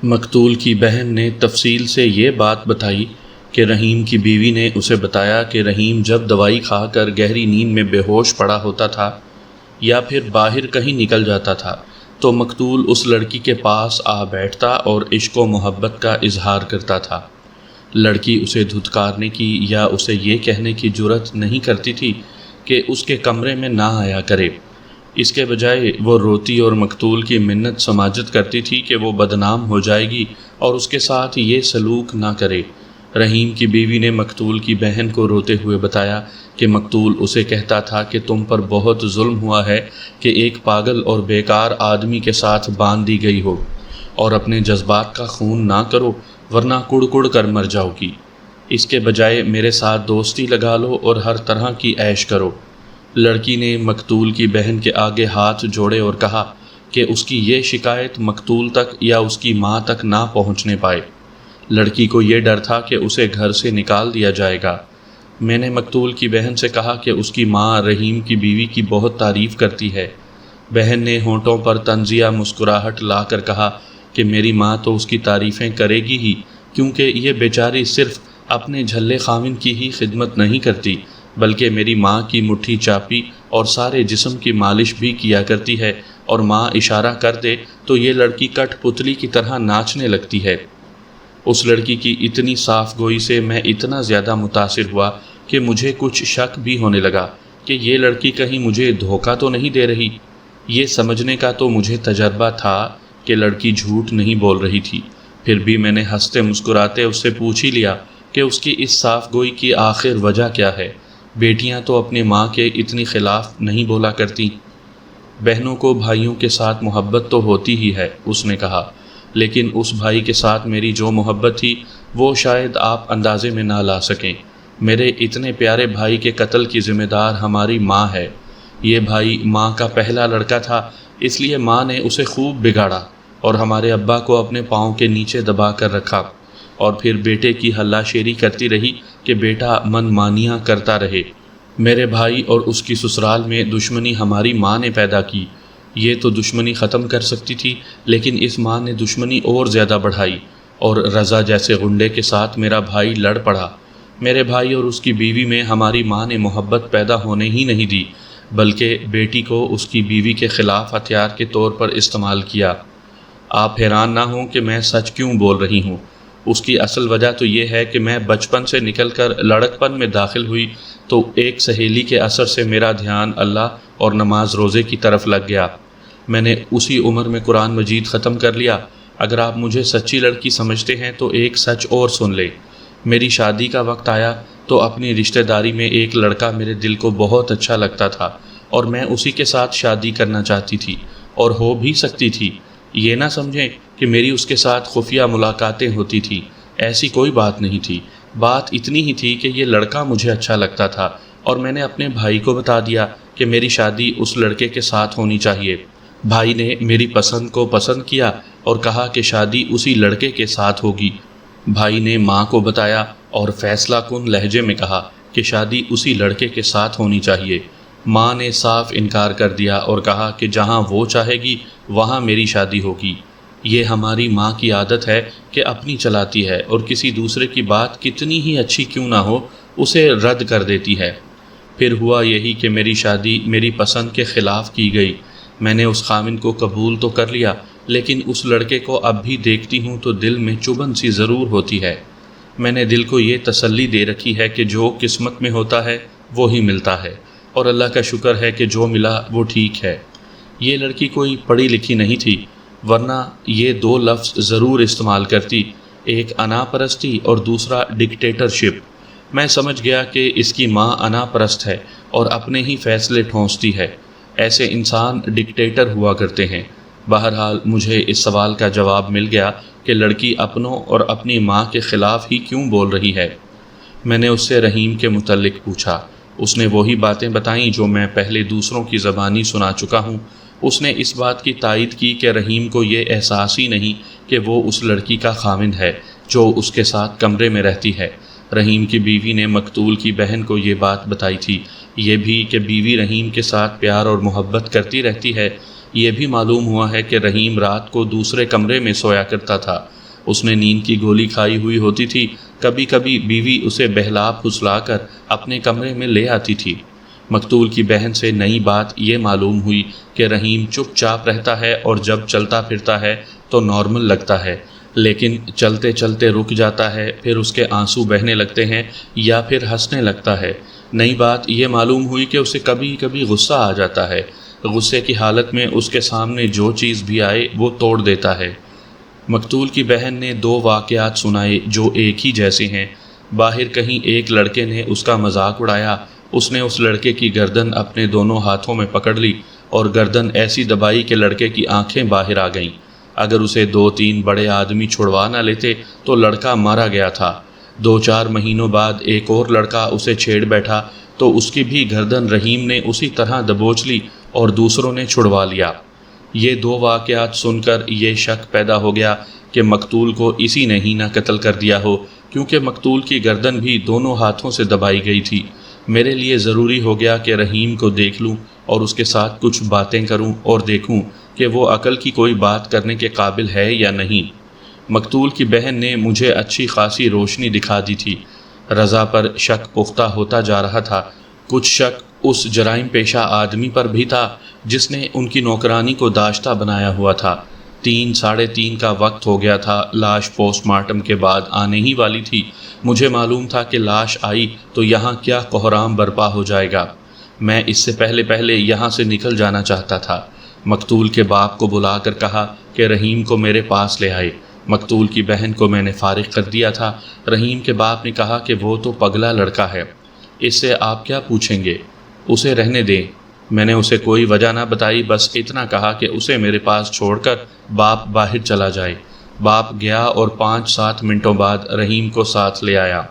مقتول کی بہن نے تفصیل سے یہ بات بتائی کہ رحیم کی بیوی نے اسے بتایا کہ رحیم جب دوائی کھا کر گہری نیند میں بے ہوش پڑا ہوتا تھا یا پھر باہر کہیں نکل جاتا تھا تو مقتول اس لڑکی کے پاس آ بیٹھتا اور عشق و محبت کا اظہار کرتا تھا۔ لڑکی اسے دھتکارنے کی یا اسے یہ کہنے کی جرأت نہیں کرتی تھی کہ اس کے کمرے میں نہ آیا کرے۔ اس کے بجائے وہ روتی اور مقتول کی منت سماجت کرتی تھی کہ وہ بدنام ہو جائے گی اور اس کے ساتھ یہ سلوک نہ کرے۔ رحیم کی بیوی نے مقتول کی بہن کو روتے ہوئے بتایا کہ مقتول اسے کہتا تھا کہ تم پر بہت ظلم ہوا ہے کہ ایک پاگل اور بیکار آدمی کے ساتھ باندھ دی گئی ہو، اور اپنے جذبات کا خون نہ کرو ورنہ کڑ کڑ کر مر جاؤ گی۔ اس کے بجائے میرے ساتھ دوستی لگا لو اور ہر طرح کی عیش کرو۔ لڑکی نے مقتول کی بہن کے آگے ہاتھ جوڑے اور کہا کہ اس کی یہ شکایت مقتول تک یا اس کی ماں تک نہ پہنچنے پائے۔ لڑکی کو یہ ڈر تھا کہ اسے گھر سے نکال دیا جائے گا۔ میں نے مقتول کی بہن سے کہا کہ اس کی ماں رحیم کی بیوی کی بہت تعریف کرتی ہے۔ بہن نے ہونٹوں پر طنزیہ مسکراہٹ لا کر کہا کہ میری ماں تو اس کی تعریفیں کرے گی ہی، کیونکہ یہ بیچاری صرف اپنے جھلے خاوند کی ہی خدمت نہیں کرتی بلکہ میری ماں کی مٹھی چاپی اور سارے جسم کی مالش بھی کیا کرتی ہے، اور ماں اشارہ کر دے تو یہ لڑکی کٹ پتلی کی طرح ناچنے لگتی ہے۔ اس لڑکی کی اتنی صاف گوئی سے میں اتنا زیادہ متاثر ہوا کہ مجھے کچھ شک بھی ہونے لگا کہ یہ لڑکی کہیں مجھے دھوکہ تو نہیں دے رہی۔ یہ سمجھنے کا تو مجھے تجربہ تھا کہ لڑکی جھوٹ نہیں بول رہی تھی، پھر بھی میں نے ہنستے مسکراتے اس سے پوچھ ہی لیا کہ اس کی اس صاف گوئی کی آخر وجہ کیا ہے۔ بیٹیاں تو اپنی ماں کے اتنی خلاف نہیں بولا کرتی۔ بہنوں کو بھائیوں کے ساتھ محبت تو ہوتی ہی ہے، اس نے کہا، لیکن اس بھائی کے ساتھ میری جو محبت تھی وہ شاید آپ اندازے میں نہ لا سکیں۔ میرے اتنے پیارے بھائی کے قتل کی ذمہ دار ہماری ماں ہے۔ یہ بھائی ماں کا پہلا لڑکا تھا، اس لیے ماں نے اسے خوب بگاڑا اور ہمارے ابا کو اپنے پاؤں کے نیچے دبا کر رکھا، اور پھر بیٹے کی ہلا شیری کرتی رہی کہ بیٹا من مانیاں کرتا رہے۔ میرے بھائی اور اس کی سسرال میں دشمنی ہماری ماں نے پیدا کی۔ یہ تو دشمنی ختم کر سکتی تھی، لیکن اس ماں نے دشمنی اور زیادہ بڑھائی، اور رضا جیسے غنڈے کے ساتھ میرا بھائی لڑ پڑا۔ میرے بھائی اور اس کی بیوی میں ہماری ماں نے محبت پیدا ہونے ہی نہیں دی، بلکہ بیٹی کو اس کی بیوی کے خلاف ہتھیار کے طور پر استعمال کیا۔ آپ حیران نہ ہوں کہ میں سچ کیوں بول رہی ہوں۔ اس کی اصل وجہ تو یہ ہے کہ میں بچپن سے نکل کر لڑکپن میں داخل ہوئی تو ایک سہیلی کے اثر سے میرا دھیان اللہ اور نماز روزے کی طرف لگ گیا۔ میں نے اسی عمر میں قرآن مجید ختم کر لیا۔ اگر آپ مجھے سچی لڑکی سمجھتے ہیں تو ایک سچ اور سن لیں۔ میری شادی کا وقت آیا تو اپنی رشتہ داری میں ایک لڑکا میرے دل کو بہت اچھا لگتا تھا، اور میں اسی کے ساتھ شادی کرنا چاہتی تھی، اور ہو بھی سکتی تھی۔ یہ نہ سمجھیں کہ میری اس کے ساتھ خفیہ ملاقاتیں ہوتی تھیں، ایسی کوئی بات نہیں تھی۔ بات اتنی ہی تھی کہ یہ لڑکا مجھے اچھا لگتا تھا، اور میں نے اپنے بھائی کو بتا دیا کہ میری شادی اس لڑکے کے ساتھ ہونی چاہیے۔ بھائی نے میری پسند کو پسند کیا اور کہا کہ شادی اسی لڑکے کے ساتھ ہوگی۔ بھائی نے ماں کو بتایا اور فیصلہ کن لہجے میں کہا کہ شادی اسی لڑکے کے ساتھ ہونی چاہیے۔ ماں نے صاف انکار کر دیا اور کہا کہ جہاں وہ چاہے گی وہاں میری شادی ہوگی۔ یہ ہماری ماں کی عادت ہے کہ اپنی چلاتی ہے اور کسی دوسرے کی بات کتنی ہی اچھی کیوں نہ ہو اسے رد کر دیتی ہے۔ پھر ہوا یہی کہ میری شادی میری پسند کے خلاف کی گئی۔ میں نے اس خاوند کو قبول تو کر لیا، لیکن اس لڑکے کو اب بھی دیکھتی ہوں تو دل میں چبھن سی ضرور ہوتی ہے۔ میں نے دل کو یہ تسلی دے رکھی ہے کہ جو قسمت میں ہوتا ہے وہی ملتا ہے، اور اللہ کا شکر ہے کہ جو ملا وہ ٹھیک ہے۔ یہ لڑکی کوئی پڑھی لکھی نہیں تھی، ورنہ یہ دو لفظ ضرور استعمال کرتی، ایک انا پرستی اور دوسرا ڈکٹیٹرشپ۔ میں سمجھ گیا کہ اس کی ماں انا پرست ہے اور اپنے ہی فیصلے ٹھونستی ہے۔ ایسے انسان ڈکٹیٹر ہوا کرتے ہیں۔ بہرحال مجھے اس سوال کا جواب مل گیا کہ لڑکی اپنوں اور اپنی ماں کے خلاف ہی کیوں بول رہی ہے۔ میں نے اس سے رحیم کے متعلق پوچھا۔ اس نے وہی باتیں بتائیں جو میں پہلے دوسروں کی زبانی سنا چکا ہوں۔ اس نے اس بات کی تائید کی کہ رحیم کو یہ احساس ہی نہیں کہ وہ اس لڑکی کا خاوند ہے جو اس کے ساتھ کمرے میں رہتی ہے۔ رحیم کی بیوی نے مقتول کی بہن کو یہ بات بتائی تھی، یہ بھی کہ بیوی رحیم کے ساتھ پیار اور محبت کرتی رہتی ہے۔ یہ بھی معلوم ہوا ہے کہ رحیم رات کو دوسرے کمرے میں سویا کرتا تھا اس نے نیند کی گولی کھائی ہوئی ہوتی تھی۔ کبھی کبھی بیوی اسے بہلا پھسلا کر اپنے کمرے میں لے آتی تھی۔ مقتول کی بہن سے نئی بات یہ معلوم ہوئی کہ رحیم چپ چاپ رہتا ہے اور جب چلتا پھرتا ہے تو نارمل لگتا ہے، لیکن چلتے چلتے رک جاتا ہے، پھر اس کے آنسو بہنے لگتے ہیں یا پھر ہنسنے لگتا ہے۔ نئی بات یہ معلوم ہوئی کہ اسے کبھی کبھی غصہ آ جاتا ہے۔ غصے کی حالت میں اس کے سامنے جو چیز بھی آئے وہ توڑ دیتا ہے۔ مقتول کی بہن نے 2 واقعات سنائے جو ایک ہی جیسے ہیں۔ باہر کہیں ایک لڑکے نے اس کا مذاق اڑایا۔ اس نے اس لڑکے کی گردن اپنے دونوں ہاتھوں میں پکڑ لی اور گردن ایسی دبائی کہ لڑکے کی آنکھیں باہر آ گئیں۔ اگر اسے 2-3 بڑے آدمی چھڑوا نہ لیتے تو لڑکا مارا گیا تھا۔ 2-4 مہینوں بعد ایک اور لڑکا اسے چھیڑ بیٹھا تو اس کی بھی گردن رحیم نے اسی طرح دبوچ لی اور دوسروں نے چھڑوا لیا۔ یہ 2 واقعات سن کر یہ شک پیدا ہو گیا کہ مقتول کو اسی نے ہی نہ قتل کر دیا ہو، کیونکہ مقتول کی گردن بھی دونوں ہاتھوں سے دبائی گئی تھی۔ میرے لیے ضروری ہو گیا کہ رحیم کو دیکھ لوں اور اس کے ساتھ کچھ باتیں کروں اور دیکھوں کہ وہ عقل کی کوئی بات کرنے کے قابل ہے یا نہیں۔ مقتول کی بہن نے مجھے اچھی خاصی روشنی دکھا دی تھی۔ رضا پر شک پختہ ہوتا جا رہا تھا۔ کچھ شک اس جرائم پیشہ آدمی پر بھی تھا جس نے ان کی نوکرانی کو داشتہ بنایا ہوا تھا۔ 3-3:30 کا وقت ہو گیا تھا۔ لاش پوسٹ مارٹم کے بعد آنے ہی والی تھی۔ مجھے معلوم تھا کہ لاش آئی تو یہاں کیا کوہرام برپا ہو جائے گا۔ میں اس سے پہلے یہاں سے نکل جانا چاہتا تھا۔ مقتول کے باپ کو بلا کر کہا کہ رحیم کو میرے پاس لے آئے۔ مقتول کی بہن کو میں نے فارغ کر دیا تھا۔ رحیم کے باپ نے کہا کہ وہ تو پگلا لڑکا ہے، اس سے آپ کیا پوچھیں گے، اسے رہنے دیں۔ میں نے اسے کوئی وجہ نہ بتائی، بس اتنا کہا کہ اسے میرے پاس چھوڑ کر باپ باہر چلا جائے۔ باپ گیا اور 5-7 منٹوں بعد رحیم کو ساتھ لے آیا۔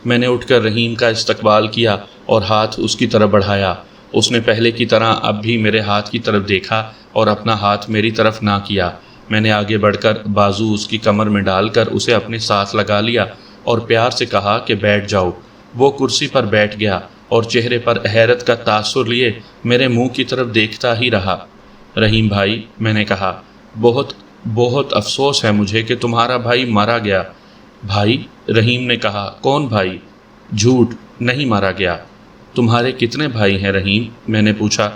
میں نے اٹھ کر رحیم کا استقبال کیا اور ہاتھ اس کی طرف بڑھایا۔ اس نے پہلے کی طرح اب بھی میرے ہاتھ کی طرف دیکھا اور اپنا ہاتھ میری طرف نہ کیا۔ میں نے آگے بڑھ کر بازو اس کی کمر میں ڈال کر اسے اپنے ساتھ لگا لیا اور پیار سے کہا کہ بیٹھ جاؤ۔ وہ کرسی پر بیٹھ گیا اور چہرے پر حیرت کا تاثر لیے میرے منہ کی طرف دیکھتا ہی رہا۔ رحیم بھائی، میں نے کہا، بہت افسوس ہے مجھے کہ تمہارا بھائی مارا گیا۔ بھائی؟ رحیم نے کہا، کون بھائی؟ جھوٹ، نہیں مارا گیا۔ تمہارے کتنے بھائی ہیں رحیم؟ میں نے پوچھا۔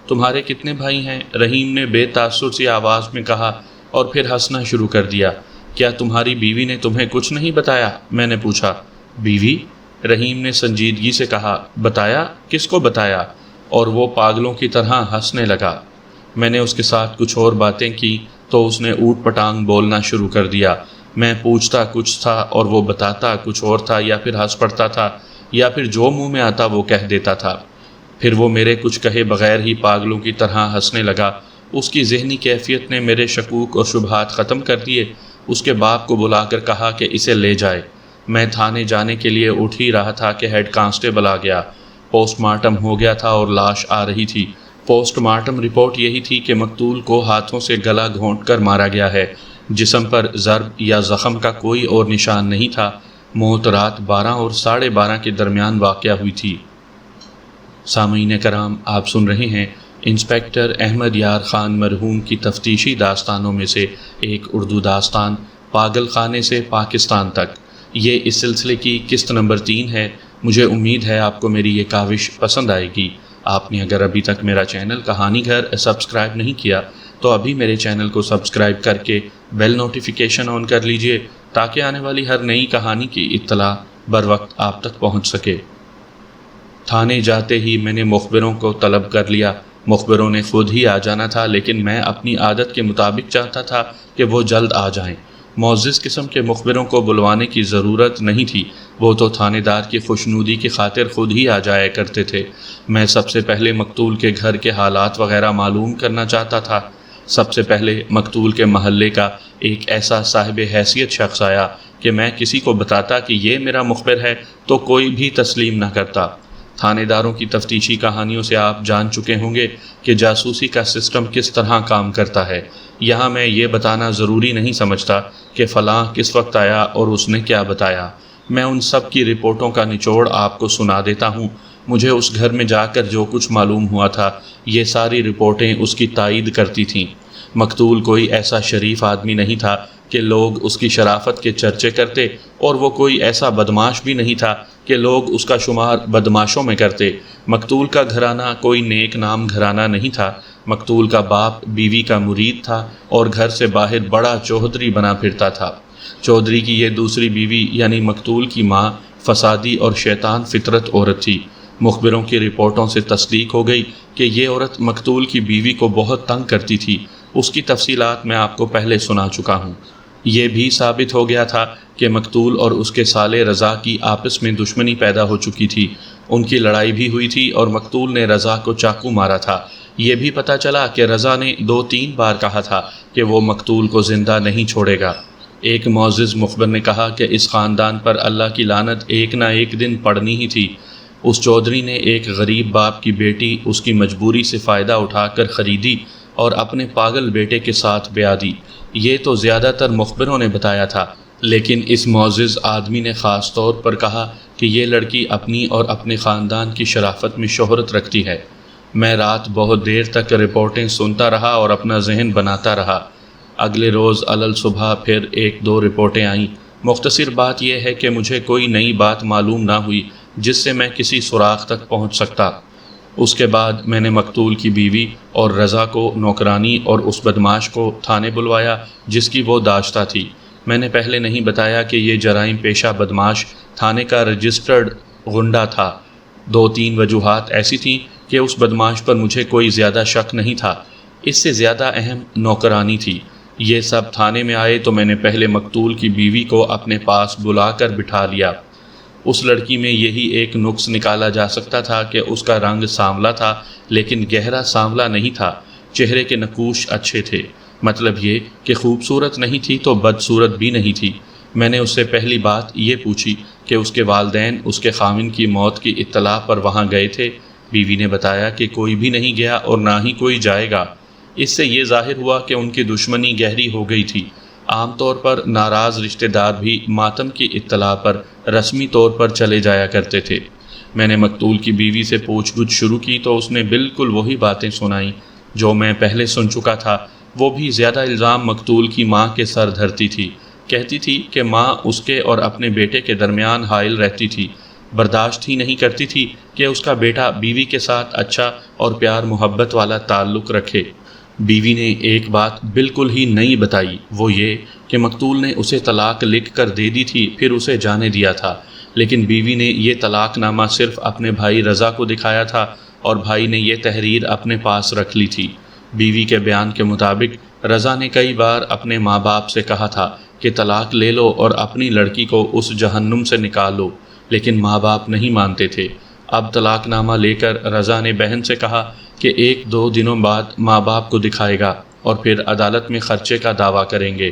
تمہارے کتنے بھائی ہیں؟ رحیم نے بے تاثر سی آواز میں کہا اور پھر ہنسنا شروع کر دیا۔ کیا تمہاری بیوی نے تمہیں کچھ نہیں بتایا؟ میں نے پوچھا۔ بیوی؟ رحیم نے سنجیدگی سے کہا، بتایا؟ کس کو بتایا؟ اور وہ پاگلوں کی طرح ہنسنے لگا۔ میں نے اس کے ساتھ کچھ اور باتیں کی تو اس نے اوٹ پٹانگ بولنا شروع کر دیا۔ میں پوچھتا کچھ تھا اور وہ بتاتا کچھ اور تھا، یا پھر ہنس پڑتا تھا، یا پھر جو منہ میں آتا وہ کہہ دیتا تھا۔ پھر وہ میرے کچھ کہے بغیر ہی پاگلوں کی طرح ہنسنے لگا۔ اس کی ذہنی کیفیت نے میرے شکوک اور شبہات ختم کر دیے۔ اس کے باپ کو بلا کر کہا کہ اسے لے جائے۔ میں تھانے جانے کے لیے اٹھ ہی رہا تھا کہ ہیڈ کانسٹیبل آ گیا۔ پوسٹ مارٹم ہو گیا تھا اور لاش آ رہی تھی۔ پوسٹ مارٹم رپورٹ یہی تھی کہ مقتول کو ہاتھوں سے گلا گھونٹ کر مارا گیا ہے۔ جسم پر ضرب یا زخم کا کوئی اور نشان نہیں تھا۔ موت رات 12 اور 12:30 کے درمیان واقع ہوئی تھی۔ سامعین کرام، آپ سن رہے ہیں انسپکٹر احمد یار خان مرحوم کی تفتیشی داستانوں میں سے ایک اردو داستان، پاگل خانے سے پاکستان تک۔ یہ اس سلسلے کی قسط نمبر 3 ہے۔ مجھے امید ہے آپ کو میری یہ کاوش پسند آئے گی۔ آپ نے اگر ابھی تک میرا چینل کہانی گھر سبسکرائب نہیں کیا تو ابھی میرے چینل کو سبسکرائب کر کے بیل نوٹیفیکیشن آن کر لیجئے تاکہ آنے والی ہر نئی کہانی کی اطلاع بر وقت آپ تک پہنچ سکے۔ تھانے جاتے ہی میں نے مخبروں کو طلب کر لیا۔ مخبروں نے خود ہی آ جانا تھا، لیکن میں اپنی عادت کے مطابق چاہتا تھا کہ وہ جلد آ جائیں۔ معزز قسم کے مخبروں کو بلوانے کی ضرورت نہیں تھی، وہ تو تھانے دار کی خوشنودی کی خاطر خود ہی آ جایا کرتے تھے۔ میں سب سے پہلے مقتول کے گھر کے حالات وغیرہ معلوم کرنا چاہتا تھا۔ سب سے پہلے مقتول کے محلے کا ایک ایسا صاحب حیثیت شخص آیا کہ میں کسی کو بتاتا کہ یہ میرا مخبر ہے تو کوئی بھی تسلیم نہ کرتا۔ تھانے داروں کی تفتیشی کہانیوں سے آپ جان چکے ہوں گے کہ جاسوسی کا سسٹم کس طرح کام کرتا ہے۔ یہاں میں یہ بتانا ضروری نہیں سمجھتا کہ فلاں کس وقت آیا اور اس نے کیا بتایا۔ میں ان سب کی رپورٹوں کا نچوڑ آپ کو سنا دیتا ہوں۔ مجھے اس گھر میں جا کر جو کچھ معلوم ہوا تھا، یہ ساری رپورٹیں اس کی تائید کرتی تھیں۔ مقتول کوئی ایسا شریف آدمی نہیں تھا کہ لوگ اس کی شرافت کے چرچے کرتے، اور وہ کوئی ایسا بدماش بھی نہیں تھا کہ لوگ اس کا شمار بدماشوں میں کرتے۔ مقتول کا گھرانہ کوئی نیک نام گھرانہ نہیں تھا۔ مقتول کا باپ بیوی کا مرید تھا اور گھر سے باہر بڑا چودھری بنا پھرتا تھا۔ چودھری کی یہ دوسری بیوی یعنی مقتول کی ماں فسادی اور شیطان فطرت عورت تھی۔ مخبروں کی رپورٹوں سے تصدیق ہو گئی کہ یہ عورت مقتول کی بیوی کو بہت تنگ کرتی تھی۔ اس کی تفصیلات میں آپ کو پہلے سنا چکا ہوں۔ یہ بھی ثابت ہو گیا تھا کہ مقتول اور اس کے سالے رضا کی آپس میں دشمنی پیدا ہو چکی تھی۔ ان کی لڑائی بھی ہوئی تھی اور مقتول نے رضا کو چاقو مارا تھا۔ یہ بھی پتہ چلا کہ رضا نے 2-3 بار کہا تھا کہ وہ مقتول کو زندہ نہیں چھوڑے گا۔ ایک معزز مخبر نے کہا کہ اس خاندان پر اللہ کی لعنت ایک نہ ایک دن پڑنی ہی تھی۔ اس چودھری نے ایک غریب باپ کی بیٹی اس کی مجبوری سے فائدہ اٹھا کر خریدی اور اپنے پاگل بیٹے کے ساتھ بیاہ دی۔ یہ تو زیادہ تر مخبروں نے بتایا تھا، لیکن اس معزز آدمی نے خاص طور پر کہا کہ یہ لڑکی اپنی اور اپنے خاندان کی شرافت میں شہرت رکھتی ہے۔ میں رات بہت دیر تک رپورٹیں سنتا رہا اور اپنا ذہن بناتا رہا۔ اگلے روز علل صبح پھر 1-2 رپورٹیں آئیں۔ مختصر بات یہ ہے کہ مجھے کوئی نئی بات معلوم نہ ہوئی جس سے میں کسی سراغ تک پہنچ سکتا۔ اس کے بعد میں نے مقتول کی بیوی اور رضا کو نوکرانی اور اس بدماش کو تھانے بلوایا جس کی وہ داشتہ تھی۔ میں نے پہلے نہیں بتایا کہ یہ جرائم پیشہ بدماش تھانے کا رجسٹرڈ غنڈہ تھا۔ 2-3 وجوہات ایسی تھیں کہ اس بدماش پر مجھے کوئی زیادہ شک نہیں تھا۔ اس سے زیادہ اہم نوکرانی تھی۔ یہ سب تھانے میں آئے تو میں نے پہلے مقتول کی بیوی کو اپنے پاس بلا کر بٹھا لیا۔ اس لڑکی میں یہی ایک نقص نکالا جا سکتا تھا کہ اس کا رنگ سانولا تھا، لیکن گہرا سانولا نہیں تھا۔ چہرے کے نقوش اچھے تھے، مطلب یہ کہ خوبصورت نہیں تھی تو بدصورت بھی نہیں تھی۔ میں نے اس سے پہلی بات یہ پوچھی کہ اس کے والدین اس کے خاوند کی موت کی اطلاع پر وہاں گئے تھے۔ بیوی نے بتایا کہ کوئی بھی نہیں گیا اور نہ ہی کوئی جائے گا۔ اس سے یہ ظاہر ہوا کہ ان کی دشمنی گہری ہو گئی تھی۔ عام طور پر ناراض رشتہ دار بھی ماتم کی اطلاع پر رسمی طور پر چلے جایا کرتے تھے۔ میں نے مقتول کی بیوی سے پوچھ گچھ شروع کی تو اس نے بالکل وہی باتیں سنائیں جو میں پہلے سن چکا تھا۔ وہ بھی زیادہ الزام مقتول کی ماں کے سر دھرتی تھی۔ کہتی تھی کہ ماں اس کے اور اپنے بیٹے کے درمیان حائل رہتی تھی، برداشت ہی نہیں کرتی تھی کہ اس کا بیٹا بیوی کے ساتھ اچھا اور پیار محبت والا تعلق رکھے۔ بیوی نے ایک بات بالکل ہی نئی بتائی، وہ یہ کہ مقتول نے اسے طلاق لکھ کر دے دی تھی، پھر اسے جانے دیا تھا، لیکن بیوی نے یہ طلاق نامہ صرف اپنے بھائی رضا کو دکھایا تھا اور بھائی نے یہ تحریر اپنے پاس رکھ لی تھی۔ بیوی کے بیان کے مطابق رضا نے کئی بار اپنے ماں باپ سے کہا تھا کہ طلاق لے لو اور اپنی لڑکی کو اس جہنم سے نکالو، لیکن ماں باپ نہیں مانتے تھے۔ اب طلاق نامہ لے کر رضا نے بہن سے کہا کہ 1-2 دنوں بعد ماں باپ کو دکھائے گا اور پھر عدالت میں خرچے کا دعویٰ کریں گے۔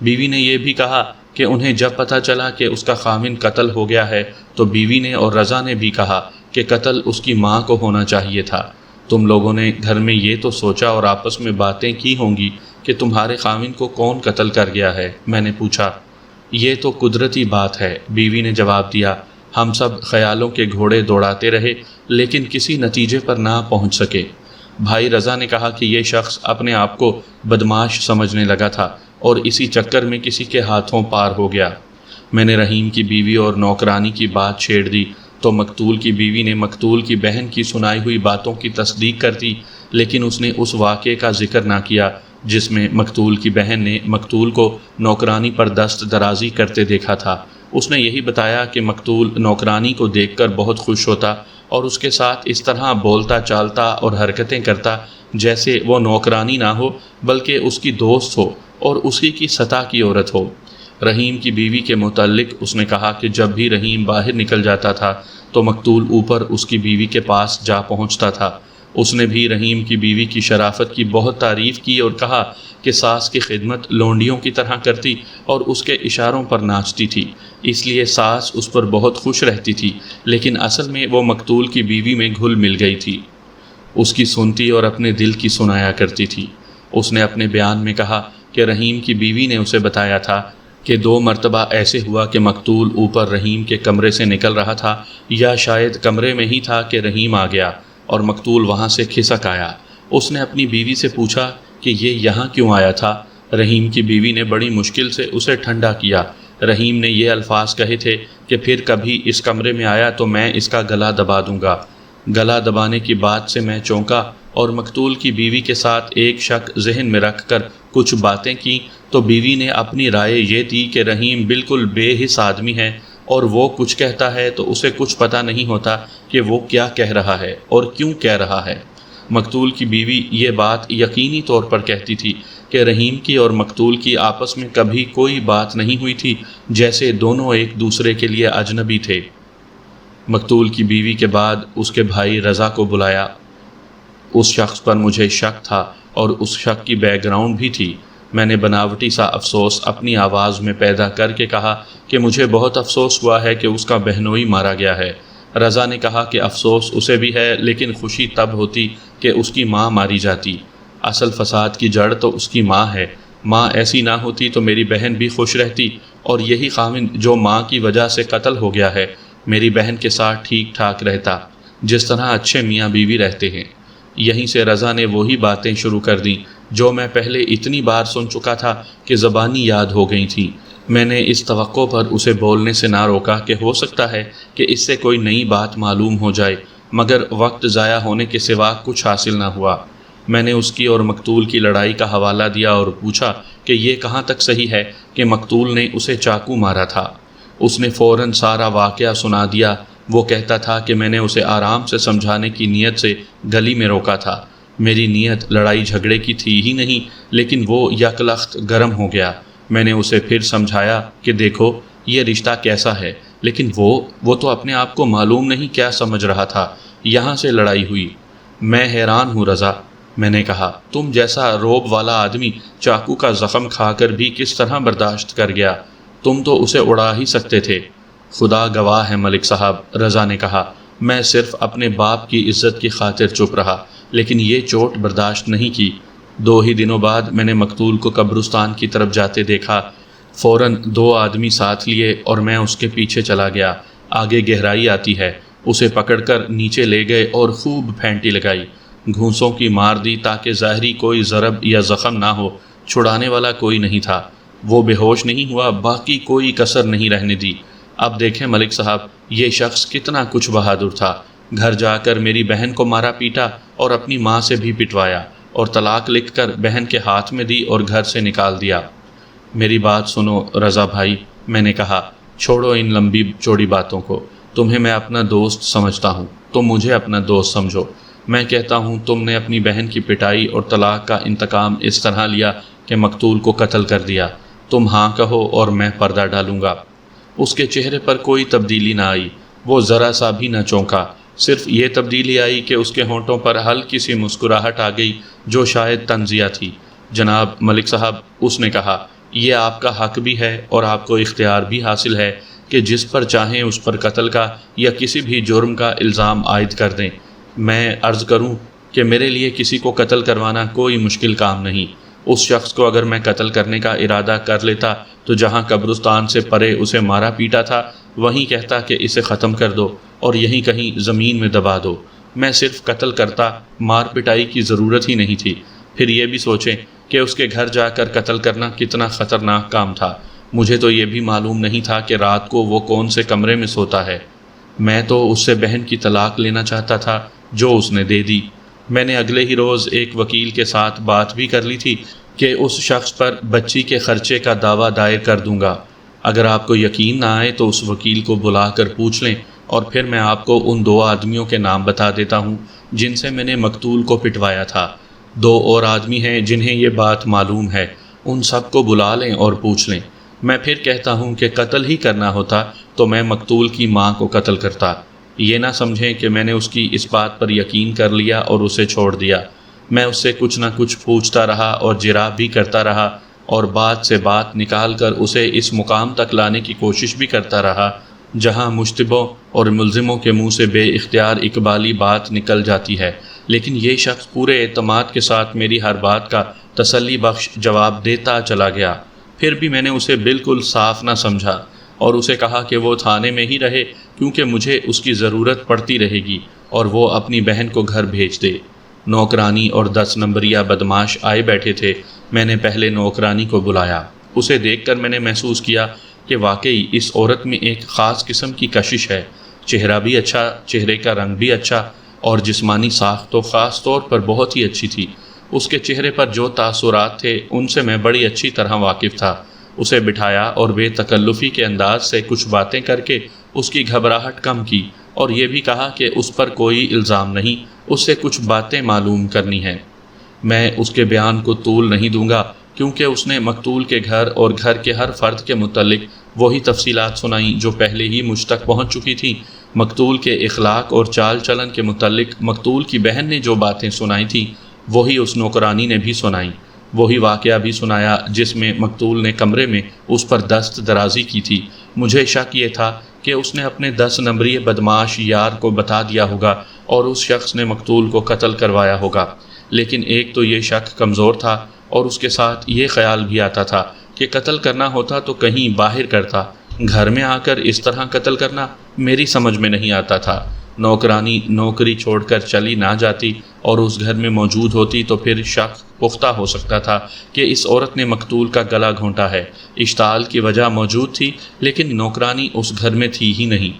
بیوی نے یہ بھی کہا کہ انہیں جب پتہ چلا کہ اس کا خاوند قتل ہو گیا ہے تو بیوی نے اور رضا نے بھی کہا کہ قتل اس کی ماں کو ہونا چاہیے تھا۔ تم لوگوں نے گھر میں یہ تو سوچا اور آپس میں باتیں کی ہوں گی کہ تمہارے خاوند کو کون قتل کر گیا ہے؟ میں نے پوچھا۔ یہ تو قدرتی بات ہے، بیوی نے جواب دیا۔ ہم سب خیالوں کے گھوڑے دوڑاتے رہے لیکن کسی نتیجے پر نہ پہنچ سکے۔ بھائی رضا نے کہا کہ یہ شخص اپنے آپ کو بدماش سمجھنے لگا تھا اور اسی چکر میں کسی کے ہاتھوں پار ہو گیا۔ میں نے رحیم کی بیوی اور نوکرانی کی بات چھیڑ دی تو مقتول کی بیوی نے مقتول کی بہن کی سنائی ہوئی باتوں کی تصدیق کر دی، لیکن اس نے اس واقعے کا ذکر نہ کیا جس میں مقتول کی بہن نے مقتول کو نوکرانی پر دست درازی کرتے دیکھا تھا۔ اس نے یہی بتایا کہ مقتول نوکرانی کو دیکھ کر بہت خوش ہوتا اور اس کے ساتھ اس طرح بولتا چالتا اور حرکتیں کرتا جیسے وہ نوکرانی نہ ہو بلکہ اس کی دوست ہو اور اسی کی سطح کی عورت ہو۔ رحیم کی بیوی کے متعلق اس نے کہا کہ جب بھی رحیم باہر نکل جاتا تھا تو مقتول اوپر اس کی بیوی کے پاس جا پہنچتا تھا۔ اس نے بھی رحیم کی بیوی کی شرافت کی بہت تعریف کی اور کہا کہ ساس کی خدمت لونڈیوں کی طرح کرتی اور اس کے اشاروں پر ناچتی تھی، اس لیے ساس اس پر بہت خوش رہتی تھی، لیکن اصل میں وہ مقتول کی بیوی میں گھل مل گئی تھی، اس کی سنتی اور اپنے دل کی سنایا کرتی تھی۔ اس نے اپنے بیان میں کہا کہ رحیم کی بیوی نے اسے بتایا تھا کہ 2 مرتبہ ایسے ہوا کہ مقتول اوپر رحیم کے کمرے سے نکل رہا تھا یا شاید کمرے میں ہی تھا کہ رحیم آ گیا اور مقتول وہاں سے کھسک آیا۔ اس نے اپنی بیوی سے پوچھا کہ یہ یہاں کیوں آیا تھا؟ رحیم کی بیوی نے بڑی مشکل سے اسے ٹھنڈا کیا۔ رحیم نے یہ الفاظ کہے تھے کہ پھر کبھی اس کمرے میں آیا تو میں اس کا گلا دبا دوں گا۔ گلا دبانے کی بات سے میں چونکا اور مقتول کی بیوی کے ساتھ ایک شک ذہن میں رکھ کر کچھ باتیں کی تو بیوی نے اپنی رائے یہ دی کہ رحیم بالکل بے حس آدمی ہے اور وہ کچھ کہتا ہے تو اسے کچھ پتہ نہیں ہوتا کہ وہ کیا کہہ رہا ہے اور کیوں کہہ رہا ہے۔ مقتول کی بیوی یہ بات یقینی طور پر کہتی تھی کہ رحیم کی اور مقتول کی آپس میں کبھی کوئی بات نہیں ہوئی تھی، جیسے دونوں ایک دوسرے کے لیے اجنبی تھے۔ مقتول کی بیوی کے بعد اس کے بھائی رضا کو بلایا۔ اس شخص پر مجھے شک تھا اور اس شک کی بیک گراؤنڈ بھی تھی۔ میں نے بناوٹی سا افسوس اپنی آواز میں پیدا کر کے کہا کہ مجھے بہت افسوس ہوا ہے کہ اس کا بہنوئی مارا گیا ہے۔ رضا نے کہا کہ افسوس اسے بھی ہے، لیکن خوشی تب ہوتی کہ اس کی ماں ماری جاتی۔ اصل فساد کی جڑ تو اس کی ماں ہے۔ ماں ایسی نہ ہوتی تو میری بہن بھی خوش رہتی، اور یہی خاوند جو ماں کی وجہ سے قتل ہو گیا ہے میری بہن کے ساتھ ٹھیک ٹھاک رہتا، جس طرح اچھے میاں بیوی رہتے ہیں۔ یہیں سے رضا نے وہی باتیں شروع کر دیں جو میں پہلے اتنی بار سن چکا تھا کہ زبانی یاد ہو گئی تھیں۔ میں نے اس توقع پر اسے بولنے سے نہ روکا کہ ہو سکتا ہے کہ اس سے کوئی نئی بات معلوم ہو جائے، مگر وقت ضائع ہونے کے سوا کچھ حاصل نہ ہوا۔ میں نے اس کی اور مقتول کی لڑائی کا حوالہ دیا اور پوچھا کہ یہ کہاں تک صحیح ہے کہ مقتول نے اسے چاقو مارا تھا۔ اس نے فوراً سارا واقعہ سنا دیا۔ وہ کہتا تھا کہ میں نے اسے آرام سے سمجھانے کی نیت سے گلی میں روکا تھا۔ میری نیت لڑائی جھگڑے کی تھی ہی نہیں، لیکن وہ یکلخت گرم ہو گیا۔ میں نے اسے پھر سمجھایا کہ دیکھو یہ رشتہ کیسا ہے، لیکن وہ تو اپنے آپ کو معلوم نہیں کیا سمجھ رہا تھا۔ یہاں سے لڑائی ہوئی۔ میں حیران ہوں رضا، میں نے کہا، تم جیسا روب والا آدمی چاقو کا زخم کھا کر بھی کس طرح برداشت کر گیا؟ تم تو اسے اڑا ہی سکتے تھے۔ خدا گواہ ہے ملک صاحب، رضا نے کہا، میں صرف اپنے باپ کی عزت کی خاطر چپ رہا، لیکن یہ چوٹ برداشت نہیں کی۔ 2 ہی دنوں بعد میں نے مقتول کو قبرستان کی طرف جاتے دیکھا۔ فوراً 2 آدمی ساتھ لیے اور میں اس کے پیچھے چلا گیا۔ آگے گہرائی آتی ہے۔ اسے پکڑ کر نیچے لے گئے اور خوب پھینٹی لگائی، گھونسوں کی مار دی تاکہ ظاہری کوئی ضرب یا زخم نہ ہو۔ چھڑانے والا کوئی نہیں تھا۔ وہ بے ہوش نہیں ہوا، باقی کوئی کسر نہیں رہنے دی۔ اب دیکھیں ملک صاحب، یہ شخص کتنا کچھ بہادر تھا۔ گھر جا کر میری بہن کو مارا پیٹا اور اپنی ماں سے بھی پٹوایا، اور طلاق لکھ کر بہن کے ہاتھ میں دی اور گھر سے نکال دیا۔ میری بات سنو رضا بھائی، میں نے کہا، چھوڑو ان لمبی چوڑی باتوں کو۔ تمہیں میں اپنا دوست سمجھتا ہوں، تم مجھے اپنا دوست سمجھو۔ میں کہتا ہوں تم نے اپنی بہن کی پٹائی اور طلاق کا انتقام اس طرح لیا کہ مقتول کو قتل کر دیا۔ تم ہاں کہو اور میں پردہ ڈالوں گا۔ اس کے چہرے پر کوئی تبدیلی نہ آئی، وہ ذرا سا بھی نہ چونکا۔ صرف یہ تبدیلی آئی کہ اس کے ہونٹوں پر ہلکی سی مسکراہٹ آ گئی جو شاید طنزیہ تھی۔ جناب ملک صاحب، اس نے کہا، یہ آپ کا حق بھی ہے اور آپ کو اختیار بھی حاصل ہے کہ جس پر چاہیں اس پر قتل کا یا کسی بھی جرم کا الزام عائد کر دیں۔ میں عرض کروں کہ میرے لیے کسی کو قتل کروانا کوئی مشکل کام نہیں۔ اس شخص کو اگر میں قتل کرنے کا ارادہ کر لیتا تو جہاں قبرستان سے پرے اسے مارا پیٹا تھا وہیں کہتا کہ اسے ختم کر دو اور یہیں کہیں زمین میں دبا دو۔ میں صرف قتل کرتا، مار پٹائی کی ضرورت ہی نہیں تھی۔ پھر یہ بھی سوچیں کہ اس کے گھر جا کر قتل کرنا کتنا خطرناک کام تھا۔ مجھے تو یہ بھی معلوم نہیں تھا کہ رات کو وہ کون سے کمرے میں سوتا ہے۔ میں تو اس سے بہن کی طلاق لینا چاہتا تھا جو اس نے دے دی۔ میں نے اگلے ہی روز ایک وکیل کے ساتھ بات بھی کر لی تھی کہ اس شخص پر بچی کے خرچے کا دعویٰ دائر کر دوں گا۔ اگر آپ کو یقین نہ آئے تو اس وکیل کو بلا کر پوچھ لیں، اور پھر میں آپ کو ان 2 آدمیوں کے نام بتا دیتا ہوں جن سے میں نے مقتول کو پٹوایا تھا۔ 2 اور آدمی ہیں جنہیں یہ بات معلوم ہے، ان سب کو بلا لیں اور پوچھ لیں۔ میں پھر کہتا ہوں کہ قتل ہی کرنا ہوتا تو میں مقتول کی ماں کو قتل کرتا۔ یہ نہ سمجھیں کہ میں نے اس کی اس بات پر یقین کر لیا اور اسے چھوڑ دیا۔ میں اس سے کچھ نہ کچھ پوچھتا رہا اور جرا بھی کرتا رہا، اور بات سے بات نکال کر اسے اس مقام تک لانے کی کوشش بھی کرتا رہا جہاں مشتبہوں اور ملزموں کے منہ سے بے اختیار اقبالی بات نکل جاتی ہے۔ لیکن یہ شخص پورے اعتماد کے ساتھ میری ہر بات کا تسلی بخش جواب دیتا چلا گیا۔ پھر بھی میں نے اسے بالکل صاف نہ سمجھا اور اسے کہا کہ وہ تھانے میں ہی رہے کیونکہ مجھے اس کی ضرورت پڑتی رہے گی، اور وہ اپنی بہن کو گھر بھیج دے۔ نوکرانی اور 10 نمبریہ بدماش آئے بیٹھے تھے۔ میں نے پہلے نوکرانی کو بلایا۔ اسے دیکھ کر میں نے محسوس کیا کہ واقعی اس عورت میں ایک خاص قسم کی کشش ہے۔ چہرہ بھی اچھا، چہرے کا رنگ بھی اچھا، اور جسمانی ساخت تو خاص طور پر بہت ہی اچھی تھی۔ اس کے چہرے پر جو تاثرات تھے ان سے میں بڑی اچھی طرح واقف تھا۔ اسے بٹھایا اور بے تکلفی کے انداز سے کچھ باتیں کر کے اس کی گھبراہٹ کم کی، اور یہ بھی کہا کہ اس پر کوئی الزام نہیں، اس سے کچھ باتیں معلوم کرنی ہیں۔ میں اس کے بیان کو طول نہیں دوں گا، کیونکہ اس نے مقتول کے گھر اور گھر کے ہر فرد کے متعلق وہی تفصیلات سنائیں جو پہلے ہی مجھ تک پہنچ چکی تھیں۔ مقتول کے اخلاق اور چال چلن کے متعلق مقتول کی بہن نے جو باتیں سنائی تھیں وہی اس نوکرانی نے بھی سنائیں۔ وہی واقعہ بھی سنایا جس میں مقتول نے کمرے میں اس پر دست درازی کی تھی۔ مجھے شک یہ تھا کہ اس نے اپنے 10 نمبری بدمعاش یار کو بتا دیا ہوگا اور اس شخص نے مقتول کو قتل کروایا ہوگا، لیکن ایک تو یہ شک کمزور تھا اور اس کے ساتھ یہ خیال بھی آتا تھا کہ قتل کرنا ہوتا تو کہیں باہر کرتا، گھر میں آ کر اس طرح قتل کرنا میری سمجھ میں نہیں آتا تھا۔ نوکرانی نوکری چھوڑ کر چلی نہ جاتی اور اس گھر میں موجود ہوتی تو پھر شک پختہ ہو سکتا تھا کہ اس عورت نے مقتول کا گلا گھونٹا ہے۔ اشتعال کی وجہ موجود تھی، لیکن نوکرانی اس گھر میں تھی ہی نہیں۔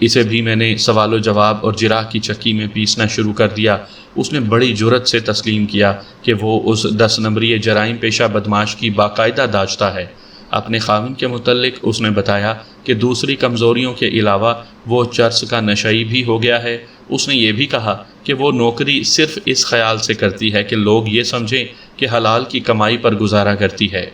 اسے بھی میں نے سوال و جواب اور جراح کی چکی میں پیسنا شروع کر دیا۔ اس نے بڑی جرأت سے تسلیم کیا کہ وہ اس 10 نمبری جرائم پیشہ بدمعاش کی باقاعدہ داعشتہ ہے۔ اپنے خاوند کے متعلق اس نے بتایا کہ دوسری کمزوریوں کے علاوہ وہ چرس کا نشئی بھی ہو گیا ہے۔ اس نے یہ بھی کہا کہ وہ نوکری صرف اس خیال سے کرتی ہے کہ لوگ یہ سمجھیں کہ حلال کی کمائی پر گزارا کرتی ہے۔